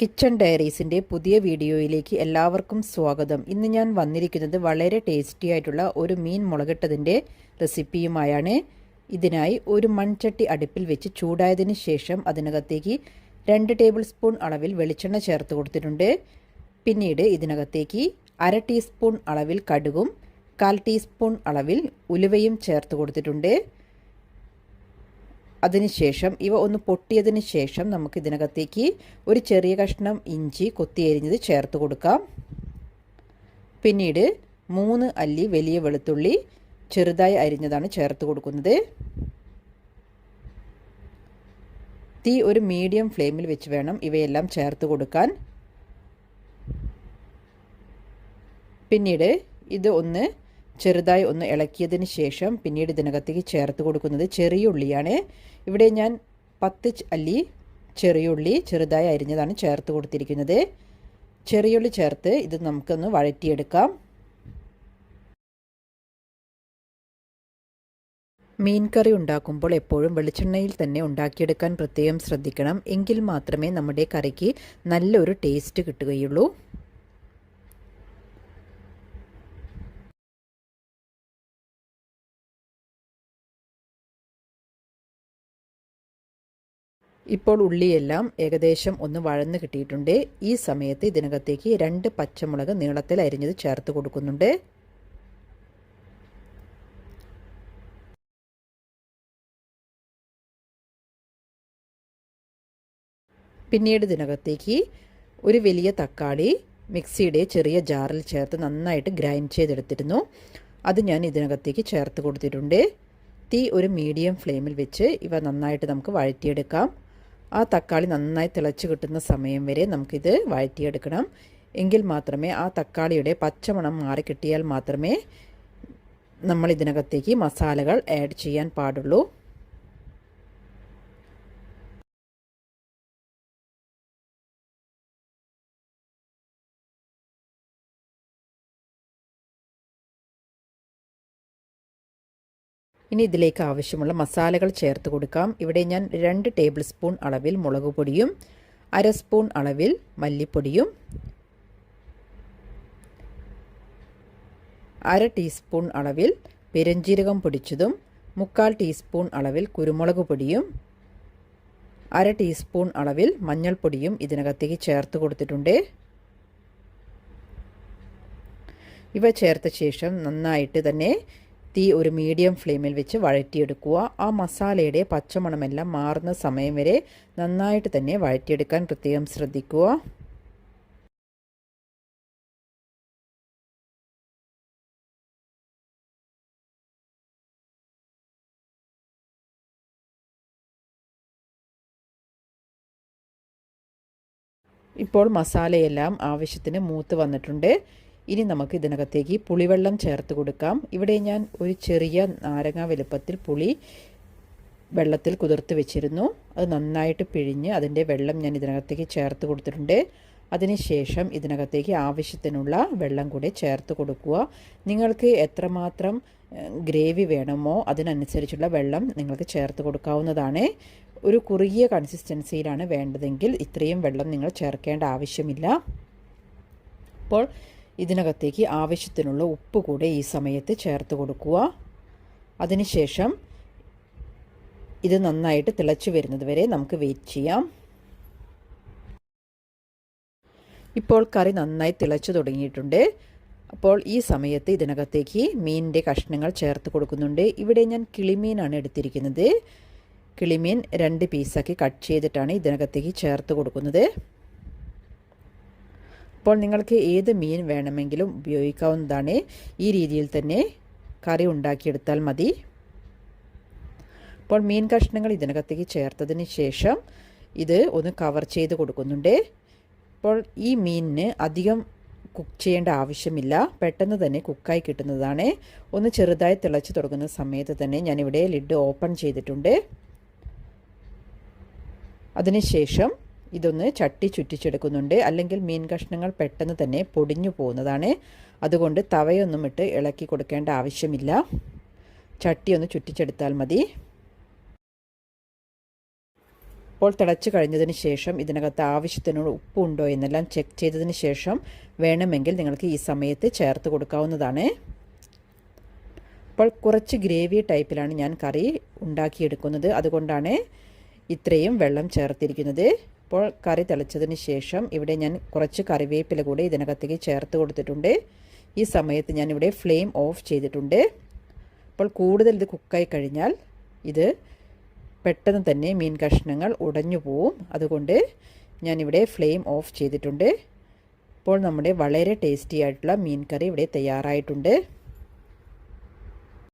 Kitchen ഡയറീസിൻ്റെ പുതിയ വീഡിയോയിലേക്ക് എല്ലാവർക്കും സ്വാഗതം. ഇന്ന് ഞാൻ വന്നിരിക്കുന്നത് വളരെ ടേസ്റ്റി ആയിട്ടുള്ള ഒരു മീൻ മുളകിട്ടതിൻ്റെ റെസിപ്പിയുമായാണ്. ഇതിനായി ഒരു മൺചട്ടി അടുപ്പിൽ വെച്ച് ചൂടായതിന് ശേഷം അതിനകത്തേക്ക് 2 ടേബിൾ സ്പൂൺ അളവിൽ വെളിച്ചെണ്ണ ചേർത്ത് കൊടുത്തിട്ടുണ്ട്. പിന്നീട് ഇതിനകത്തേക്ക് 1/2 ടീസ്പൂൺ അളവിൽ കടുകും 1/4 ടീസ്പൂൺ അളവിൽ ഉലുവയും ചേർത്ത് കൊടുത്തിട്ടുണ്ട്. അതിനുശേഷം ഇവ ഒന്ന് പൊട്ടിയതിന് ശേഷം നമുക്ക് ഇതിനകത്തേക്ക് ഒരു ചെറിയ കഷ്ണം ഇഞ്ചി കൊത്തിയരിഞ്ഞത് ചേർത്ത് കൊടുക്കാം. പിന്നീട് 3 അല്ലി വലിയ വെളുത്തുള്ളി ചെറുതായി അരിഞ്ഞതാണ് ചേർത്ത് കൊടുക്കുന്നത്. തീ ഒരു മീഡിയം ഫ്ലെയിമിൽ വെച്ച് വേണം ഇവയെല്ലാം ചേർത്ത് കൊടുക്കാൻ. പിന്നീട് ഇത് ചെറുതായി ഒന്ന് ഇളക്കിയതിന് ശേഷം പിന്നീട് ഇതിനകത്തേക്ക് ചേർത്ത് കൊടുക്കുന്നത് ചെറിയ ഉള്ളിയാണ്. ഇവിടെ ഞാൻ 10 അല്ലി ചെറിയുള്ളി ചെറുതായി അരിഞ്ഞതാണ് ചേർത്ത് കൊടുത്തിരിക്കുന്നത്. ചെറിയുള്ളി ചേർത്ത് ഇത് നമുക്കൊന്ന് വഴറ്റിയെടുക്കാം. മീൻ കറി ഉണ്ടാക്കുമ്പോൾ എപ്പോഴും വെളിച്ചെണ്ണയിൽ തന്നെ ഉണ്ടാക്കിയെടുക്കാൻ പ്രത്യേകം ശ്രദ്ധിക്കണം. എങ്കിൽ മാത്രമേ നമ്മുടെ കറിക്ക് നല്ലൊരു ടേസ്റ്റ് കിട്ടുകയുള്ളൂ. ഇപ്പോൾ ഉള്ളിയെല്ലാം ഏകദേശം ഒന്ന് വഴന്ന് കിട്ടിയിട്ടുണ്ട്. ഈ സമയത്ത് ഇതിനകത്തേക്ക് 2 പച്ചമുളക് നീളത്തിൽ അരിഞ്ഞത് ചേർത്ത് കൊടുക്കുന്നുണ്ട്. പിന്നീട് ഇതിനകത്തേക്ക് ഒരു വലിയ തക്കാളി മിക്സിയുടെ ചെറിയ ജാറിൽ ചേർത്ത് നന്നായിട്ട് ഗ്രൈൻഡ് ചെയ്തെടുത്തിരുന്നു. അത് ഞാൻ ഇതിനകത്തേക്ക് ചേർത്ത് കൊടുത്തിട്ടുണ്ട്. തീ ഒരു മീഡിയം ഫ്ലെയിമിൽ വെച്ച് ഇവ നന്നായിട്ട് നമുക്ക് വഴറ്റിയെടുക്കാം. ആ തക്കാളി നന്നായി തിളച്ച് കിട്ടുന്ന സമയം വരെ നമുക്കിത് വഴറ്റിയെടുക്കണം. എങ്കിൽ മാത്രമേ ആ തക്കാളിയുടെ പച്ചമണം മാറിക്കിട്ടിയാൽ മാത്രമേ നമ്മൾ ഇതിനകത്തേക്ക് മസാലകൾ ആഡ് ചെയ്യാൻ പാടുള്ളൂ. ഇനി ഇതിലേക്ക് ആവശ്യമുള്ള മസാലകൾ ചേർത്ത് കൊടുക്കാം. ഇവിടെ ഞാൻ 2 ടേബിൾ സ്പൂൺ അളവിൽ മുളക് പൊടിയും 1/2 സ്പൂൺ അളവിൽ മല്ലിപ്പൊടിയും 1/2 ടീസ്പൂൺ അളവിൽ പെരുംജീരകം പൊടിച്ചതും 1/4 ടീസ്പൂൺ അളവിൽ കുരുമുളക് പൊടിയും 1/2 ടീസ്പൂൺ അളവിൽ മഞ്ഞൾപ്പൊടിയും ഇതിനകത്തേക്ക് ചേർത്ത് കൊടുത്തിട്ടുണ്ട്. ഇവ ചേർത്ത ശേഷം നന്നായിട്ട് തന്നെ തീ ഒരു മീഡിയം ഫ്ലെയിമിൽ വെച്ച് വഴറ്റിയെടുക്കുക. ആ മസാലയുടെ പച്ചമണമെല്ലാം മാറുന്ന സമയം വരെ നന്നായിട്ട് തന്നെ വഴറ്റിയെടുക്കാൻ പ്രത്യേകം ശ്രദ്ധിക്കുക. ഇപ്പോൾ മസാലയെല്ലാം ആവശ്യത്തിന് മൂത്ത് വന്നിട്ടുണ്ട്. ഇനി നമുക്ക് ഇതിനകത്തേക്ക് പുളിവെള്ളം ചേർത്ത് കൊടുക്കാം. ഇവിടെ ഞാൻ ഒരു ചെറിയ നാരങ്ങ വലുപ്പത്തിൽ പുളി വെള്ളത്തിൽ കുതിർത്ത് വെച്ചിരുന്നു. അത് നന്നായിട്ട് പിഴിഞ്ഞ് അതിൻ്റെ വെള്ളം ഞാൻ ഇതിനകത്തേക്ക് ചേർത്ത് കൊടുത്തിട്ടുണ്ട്. അതിനുശേഷം ഇതിനകത്തേക്ക് ആവശ്യത്തിനുള്ള വെള്ളം കൂടെ ചേർത്ത് കൊടുക്കുക. നിങ്ങൾക്ക് എത്രമാത്രം ഗ്രേവി വേണമോ അതിനനുസരിച്ചുള്ള വെള്ളം നിങ്ങൾക്ക് ചേർത്ത് കൊടുക്കാവുന്നതാണ്. ഒരു കുറുകിയ കൺസിസ്റ്റൻസിയിലാണ് വേണ്ടതെങ്കിൽ ഇത്രയും വെള്ളം നിങ്ങൾ ചേർക്കേണ്ട ആവശ്യമില്ല. അപ്പോൾ ഇതിനകത്തേക്ക് ആവശ്യത്തിനുള്ള ഉപ്പ് കൂടെ ഈ സമയത്ത് ചേർത്ത് കൊടുക്കുക. അതിനുശേഷം ഇത് നന്നായിട്ട് തിളച്ച് വരുന്നത് വരെ നമുക്ക് വെയിറ്റ് ചെയ്യാം. ഇപ്പോൾ കറി നന്നായി തിളച്ച് തുടങ്ങിയിട്ടുണ്ട്. അപ്പോൾ ഈ സമയത്ത് ഇതിനകത്തേക്ക് മീനിൻ്റെ കഷ്ണങ്ങൾ ചേർത്ത് കൊടുക്കുന്നുണ്ട്. ഇവിടെ ഞാൻ കിളിമീനാണ് എടുത്തിരിക്കുന്നത്. കിളിമീൻ 2 പീസാക്കി കട്ട് ചെയ്തിട്ടാണ് ഇതിനകത്തേക്ക് ചേർത്ത് കൊടുക്കുന്നത്. അപ്പോൾ നിങ്ങൾക്ക് ഏത് മീൻ വേണമെങ്കിലും ഉപയോഗിക്കാവുന്നതാണ്. ഈ രീതിയിൽ തന്നെ കറി ഉണ്ടാക്കിയെടുത്താൽ മതി. അപ്പോൾ മീൻ കഷ്ണങ്ങൾ ഇതിനകത്തേക്ക് ചേർത്തതിന് ശേഷം ഇത് ഒന്ന് കവർ ചെയ്ത് കൊടുക്കുന്നുണ്ട്. അപ്പോൾ ഈ മീനിന് അധികം കുക്ക് ചെയ്യേണ്ട ആവശ്യമില്ല. പെട്ടെന്ന് തന്നെ കുക്കായി കിട്ടുന്നതാണ്. ഒന്ന് ചെറുതായി തിളച്ച് തുടങ്ങുന്ന സമയത്ത് തന്നെ ഞാനിവിടെ ലിഡ് ഓപ്പൺ ചെയ്തിട്ടുണ്ട്. അതിനുശേഷം ഇതൊന്ന് ചട്ടി ചുറ്റിച്ചെടുക്കുന്നുണ്ട്. അല്ലെങ്കിൽ മീൻ കഷ്ണങ്ങൾ പെട്ടെന്ന് തന്നെ പൊടിഞ്ഞു പോകുന്നതാണ്. അതുകൊണ്ട് തവയൊന്നും ഇട്ട് ഇളക്കി കൊടുക്കേണ്ട ആവശ്യമില്ല. ചട്ടി ഒന്ന് ചുറ്റിച്ചെടുത്താൽ മതി. ഇപ്പോൾ തിളച്ച് കഴിഞ്ഞതിന് ശേഷം ഇതിനകത്ത് ആവശ്യത്തിനുള്ള ഉപ്പുണ്ടോ എന്നെല്ലാം ചെക്ക് ചെയ്തതിന് ശേഷം വേണമെങ്കിൽ നിങ്ങൾക്ക് ഈ സമയത്ത് ചേർത്ത് കൊടുക്കാവുന്നതാണ്. അപ്പോൾ കുറച്ച് ഗ്രേവി ടൈപ്പിലാണ് ഞാൻ കറി ഉണ്ടാക്കിയെടുക്കുന്നത്, അതുകൊണ്ടാണ് ഇത്രയും വെള്ളം ചേർത്തിരിക്കുന്നത്. ഇപ്പോൾ കറി തിളച്ചതിന് ശേഷം ഇവിടെ ഞാൻ കുറച്ച് കറിവേപ്പില കൂടി ഇതിനകത്തേക്ക് ചേർത്ത് കൊടുത്തിട്ടുണ്ട്. ഈ സമയത്ത് ഞാനിവിടെ ഫ്ലെയിം ഓഫ് ചെയ്തിട്ടുണ്ട്. അപ്പോൾ കൂടുതൽ ഇത് കുക്കായി കഴിഞ്ഞാൽ ഇത് പെട്ടെന്ന് തന്നെ മീൻ കഷ്ണങ്ങൾ ഉടഞ്ഞു പോവും, അതുകൊണ്ട് ഞാനിവിടെ ഫ്ലെയിം ഓഫ് ചെയ്തിട്ടുണ്ട്. ഇപ്പോൾ നമ്മുടെ വളരെ ടേസ്റ്റി ആയിട്ടുള്ള മീൻ കറി ഇവിടെ തയ്യാറായിട്ടുണ്ട്.